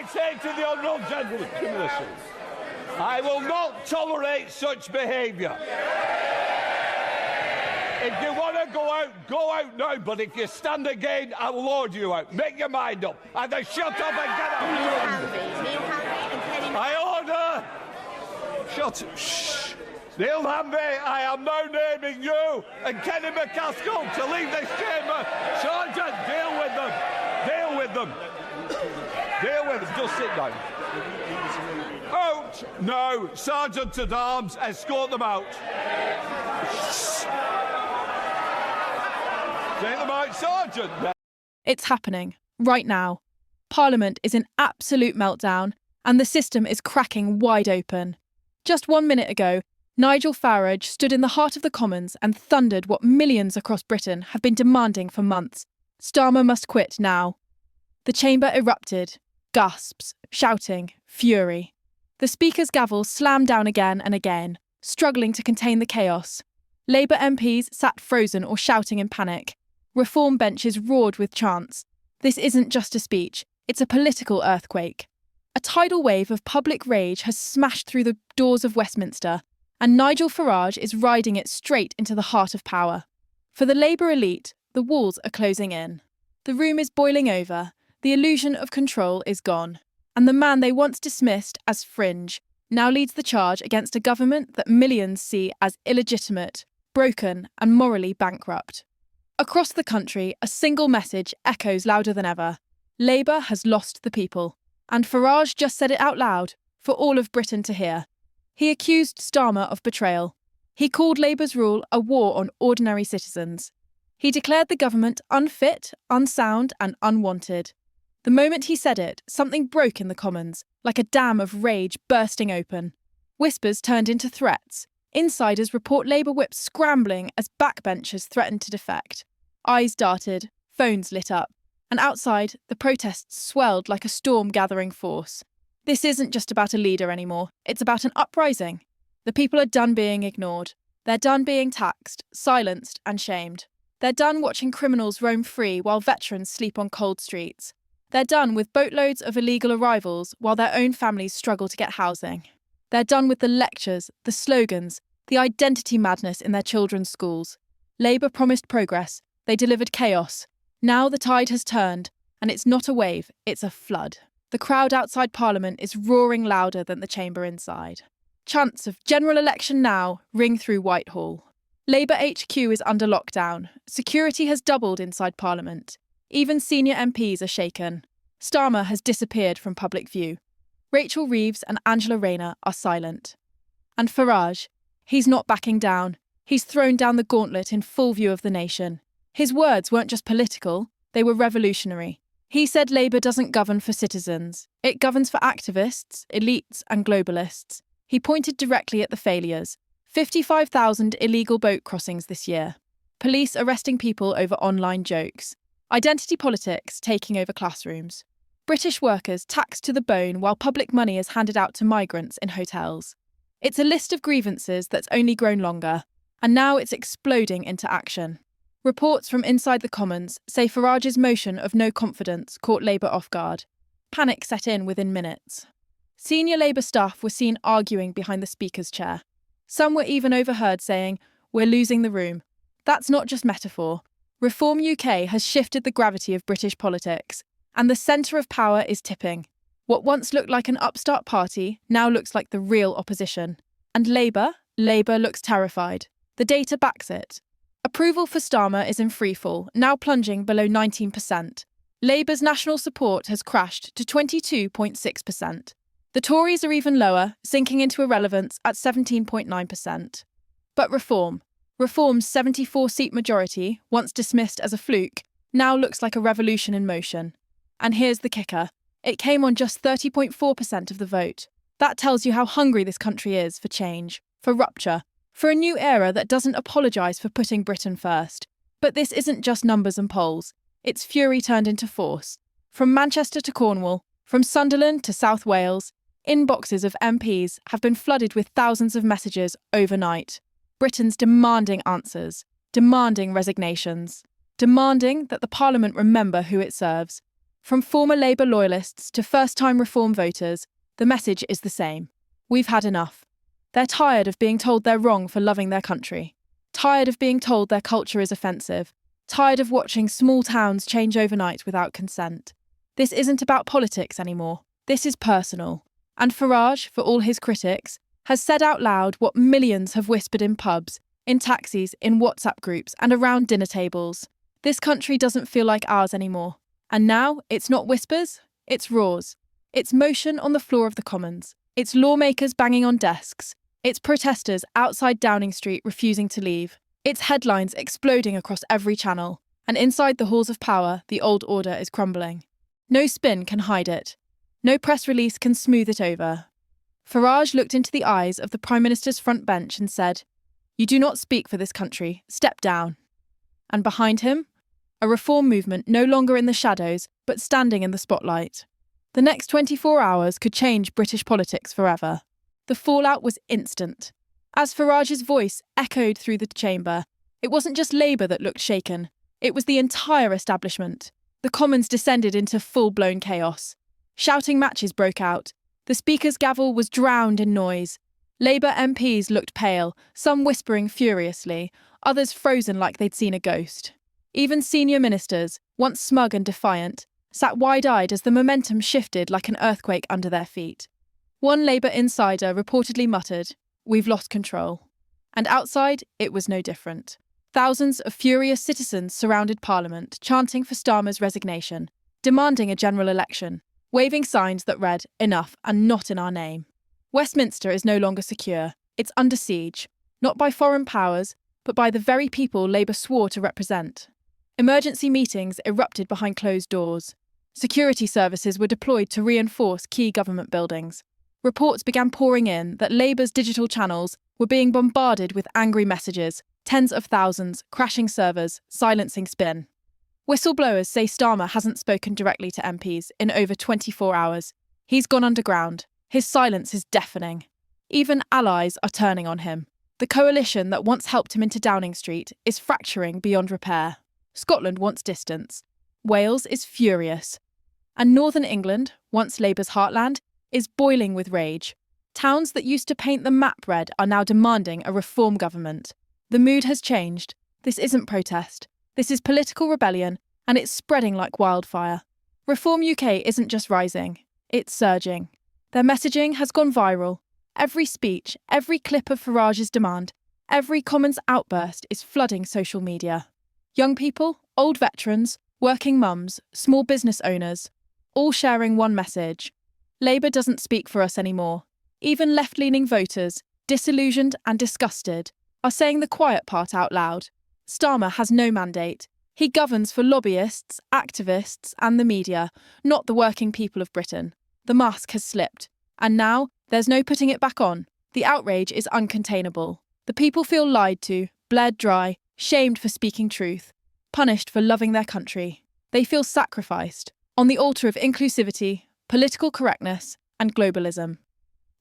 say to the honourable gentleman, give me this, I will not tolerate such behaviour. If you want to go out now, but if you stand again, I will order you out. Make your mind up. Either shut up and get out. Neil Hanby and Kenny I order. Shut up. Shh. Neil Hanby, I am now naming you and Kenny McCaskill to leave this chamber. Sergeant, deal with them. Deal with them. Deal with them. Just sit down. Out. No. Sergeant at Arms, escort them out. Shh. Take them out, Sergeant. It's happening, right now. Parliament is in absolute meltdown, and the system is cracking wide open. Just 1 minute ago, Nigel Farage stood in the heart of the Commons and thundered what millions across Britain have been demanding for months. Starmer must quit now. The chamber erupted. Gasps, shouting, fury. The Speaker's gavel slammed down again and again, struggling to contain the chaos. Labour MPs sat frozen or shouting in panic. Reform benches roared with chants. This isn't just a speech, it's a political earthquake. A tidal wave of public rage has smashed through the doors of Westminster, and Nigel Farage is riding it straight into the heart of power. For the Labour elite, the walls are closing in. The room is boiling over, the illusion of control is gone, and the man they once dismissed as fringe now leads the charge against a government that millions see as illegitimate, broken, and morally bankrupt. Across the country, a single message echoes louder than ever. Labour has lost the people. And Farage just said it out loud, for all of Britain to hear. He accused Starmer of betrayal. He called Labour's rule a war on ordinary citizens. He declared the government unfit, unsound, and unwanted. The moment he said it, something broke in the Commons, like a dam of rage bursting open. Whispers turned into threats. Insiders report Labour whips scrambling as backbenchers threatened to defect. Eyes darted, phones lit up, and outside, the protests swelled like a storm gathering force. This isn't just about a leader anymore, it's about an uprising. The people are done being ignored. They're done being taxed, silenced, and shamed. They're done watching criminals roam free while veterans sleep on cold streets. They're done with boatloads of illegal arrivals while their own families struggle to get housing. They're done with the lectures, the slogans, the identity madness in their children's schools. Labour promised progress. They delivered chaos. Now the tide has turned, and it's not a wave, it's a flood. The crowd outside Parliament is roaring louder than the chamber inside. Chants of general election now ring through Whitehall. Labour HQ is under lockdown. Security has doubled inside Parliament. Even senior MPs are shaken. Starmer has disappeared from public view. Rachel Reeves and Angela Rayner are silent. And Farage, he's not backing down. He's thrown down the gauntlet in full view of the nation. His words weren't just political, they were revolutionary. He said Labour doesn't govern for citizens. It governs for activists, elites and globalists. He pointed directly at the failures. 55,000 illegal boat crossings this year. Police arresting people over online jokes. Identity politics taking over classrooms. British workers taxed to the bone while public money is handed out to migrants in hotels. It's a list of grievances that's only grown longer, and now it's exploding into action. Reports from inside the Commons say Farage's motion of no confidence caught Labour off guard. Panic set in within minutes. Senior Labour staff were seen arguing behind the Speaker's chair. Some were even overheard saying, "We're losing the room." That's not just metaphor. Reform UK has shifted the gravity of British politics, and the centre of power is tipping. What once looked like an upstart party now looks like the real opposition. And Labour looks terrified. The data backs it. Approval for Starmer is in freefall, now plunging below 19%. Labour's national support has crashed to 22.6%. The Tories are even lower, sinking into irrelevance at 17.9%. But Reform's 74-seat majority, once dismissed as a fluke, now looks like a revolution in motion. And here's the kicker. It came on just 30.4% of the vote. That tells you how hungry this country is for change, for rupture, for a new era that doesn't apologise for putting Britain first. But this isn't just numbers and polls. It's fury turned into force. From Manchester to Cornwall, from Sunderland to South Wales, inboxes of MPs have been flooded with thousands of messages overnight. Britons demanding answers, demanding resignations, demanding that the Parliament remember who it serves. From former Labour loyalists to first-time Reform voters, the message is the same. We've had enough. They're tired of being told they're wrong for loving their country, tired of being told their culture is offensive, tired of watching small towns change overnight without consent. This isn't about politics anymore. This is personal. And Farage, for all his critics, has said out loud what millions have whispered in pubs, in taxis, in WhatsApp groups, and around dinner tables. This country doesn't feel like ours anymore. And now, it's not whispers, it's roars. It's motion on the floor of the Commons. It's lawmakers banging on desks. It's protesters outside Downing Street refusing to leave. It's headlines exploding across every channel. And inside the halls of power, the old order is crumbling. No spin can hide it. No press release can smooth it over. Farage looked into the eyes of the Prime Minister's front bench and said, "You do not speak for this country. Step down." And behind him, a reform movement no longer in the shadows, but standing in the spotlight. The next 24 hours could change British politics forever. The fallout was instant. As Farage's voice echoed through the chamber, it wasn't just Labour that looked shaken. It was the entire establishment. The Commons descended into full-blown chaos. Shouting matches broke out. The Speaker's gavel was drowned in noise. Labour MPs looked pale, some whispering furiously, others frozen like they'd seen a ghost. Even senior ministers, once smug and defiant, sat wide-eyed as the momentum shifted like an earthquake under their feet. One Labour insider reportedly muttered, "We've lost control." And outside, it was no different. Thousands of furious citizens surrounded Parliament, chanting for Starmer's resignation, demanding a general election, waving signs that read, "Enough and not in our name." Westminster is no longer secure. It's under siege, not by foreign powers, but by the very people Labour swore to represent. Emergency meetings erupted behind closed doors. Security services were deployed to reinforce key government buildings. Reports began pouring in that Labour's digital channels were being bombarded with angry messages, tens of thousands, crashing servers, silencing spin. Whistleblowers say Starmer hasn't spoken directly to MPs in over 24 hours. He's gone underground. His silence is deafening. Even allies are turning on him. The coalition that once helped him into Downing Street is fracturing beyond repair. Scotland wants distance. Wales is furious. And Northern England, once Labour's heartland, is boiling with rage. Towns that used to paint the map red are now demanding a reform government. The mood has changed. This isn't protest. This is political rebellion, and it's spreading like wildfire. Reform UK isn't just rising, it's surging. Their messaging has gone viral. Every speech, every clip of Farage's demand, every Commons outburst is flooding social media. Young people, old veterans, working mums, small business owners, all sharing one message. Labour doesn't speak for us anymore. Even left-leaning voters, disillusioned and disgusted, are saying the quiet part out loud. Starmer has no mandate. He governs for lobbyists, activists, and the media, not the working people of Britain. The mask has slipped. And now, there's no putting it back on. The outrage is uncontainable. The people feel lied to, bled dry, shamed for speaking truth, punished for loving their country. They feel sacrificed, on the altar of inclusivity, political correctness, and globalism.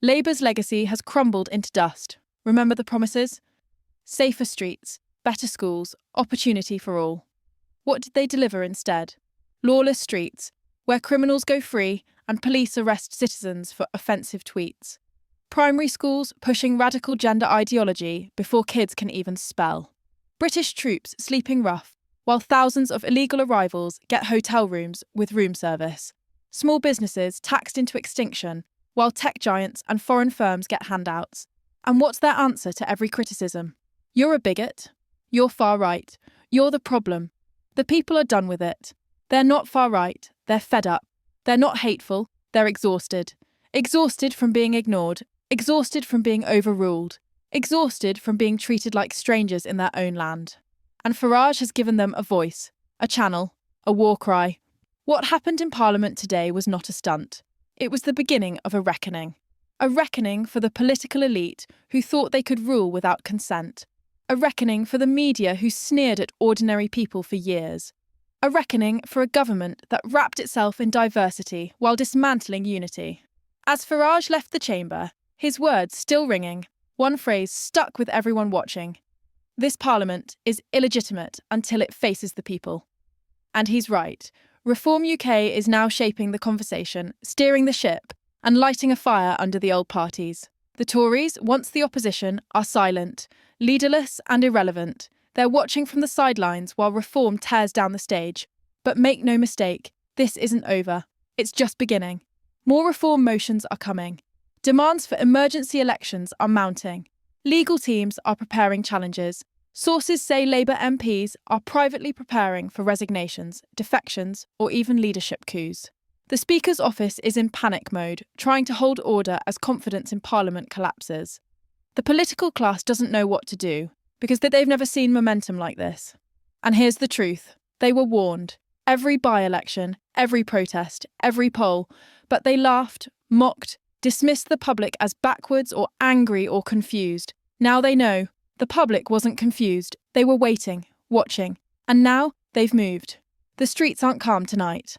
Labour's legacy has crumbled into dust. Remember the promises? Safer streets, better schools, opportunity for all. What did they deliver instead? Lawless streets, where criminals go free and police arrest citizens for offensive tweets. Primary schools pushing radical gender ideology before kids can even spell. British troops sleeping rough, while thousands of illegal arrivals get hotel rooms with room service. Small businesses taxed into extinction, while tech giants and foreign firms get handouts. And what's their answer to every criticism? You're a bigot. You're far right. You're the problem. The people are done with it. They're not far right. They're fed up. They're not hateful. They're exhausted. Exhausted from being ignored. Exhausted from being overruled. Exhausted from being treated like strangers in their own land. And Farage has given them a voice, a channel, a war cry. What happened in Parliament today was not a stunt. It was the beginning of a reckoning. A reckoning for the political elite who thought they could rule without consent. A reckoning for the media who sneered at ordinary people for years. A reckoning for a government that wrapped itself in diversity while dismantling unity. As Farage left the chamber, his words still ringing, one phrase stuck with everyone watching. This Parliament is illegitimate until it faces the people. And he's right. Reform UK is now shaping the conversation, steering the ship, and lighting a fire under the old parties. The Tories, once the opposition, are silent, leaderless and irrelevant. They're watching from the sidelines while reform tears down the stage. But make no mistake, this isn't over. It's just beginning. More reform motions are coming. Demands for emergency elections are mounting. Legal teams are preparing challenges. Sources say Labour MPs are privately preparing for resignations, defections, or even leadership coups. The Speaker's office is in panic mode, trying to hold order as confidence in Parliament collapses. The political class doesn't know what to do, because they've never seen momentum like this. And here's the truth. They were warned. Every by-election, every protest, every poll, but they laughed, mocked, dismissed the public as backwards or angry or confused. Now they know. The public wasn't confused. They were waiting, watching. And now they've moved. The streets aren't calm tonight.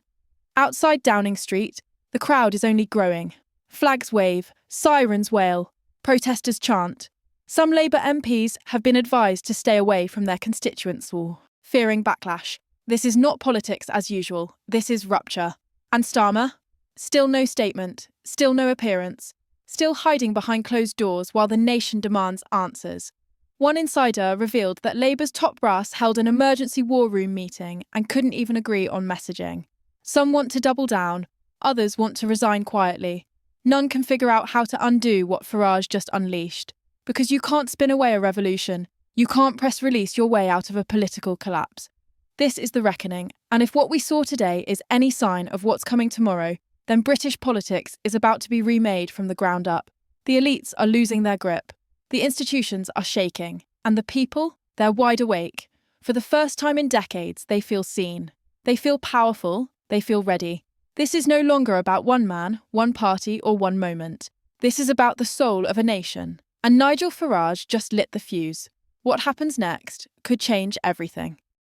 Outside Downing Street, the crowd is only growing. Flags wave, sirens wail, protesters chant. Some Labour MPs have been advised to stay away from their constituents' wall, fearing backlash. This is not politics as usual. This is rupture. And Starmer? Still no statement, still no appearance, still hiding behind closed doors while the nation demands answers. One insider revealed that Labour's top brass held an emergency war room meeting and couldn't even agree on messaging. Some want to double down, others want to resign quietly. None can figure out how to undo what Farage just unleashed. Because you can't spin away a revolution, you can't press release your way out of a political collapse. This is the reckoning, and if what we saw today is any sign of what's coming tomorrow, then British politics is about to be remade from the ground up. The elites are losing their grip. The institutions are shaking. And the people, they're wide awake. For the first time in decades, they feel seen. They feel powerful. They feel ready. This is no longer about one man, one party, or one moment. This is about the soul of a nation. And Nigel Farage just lit the fuse. What happens next could change everything.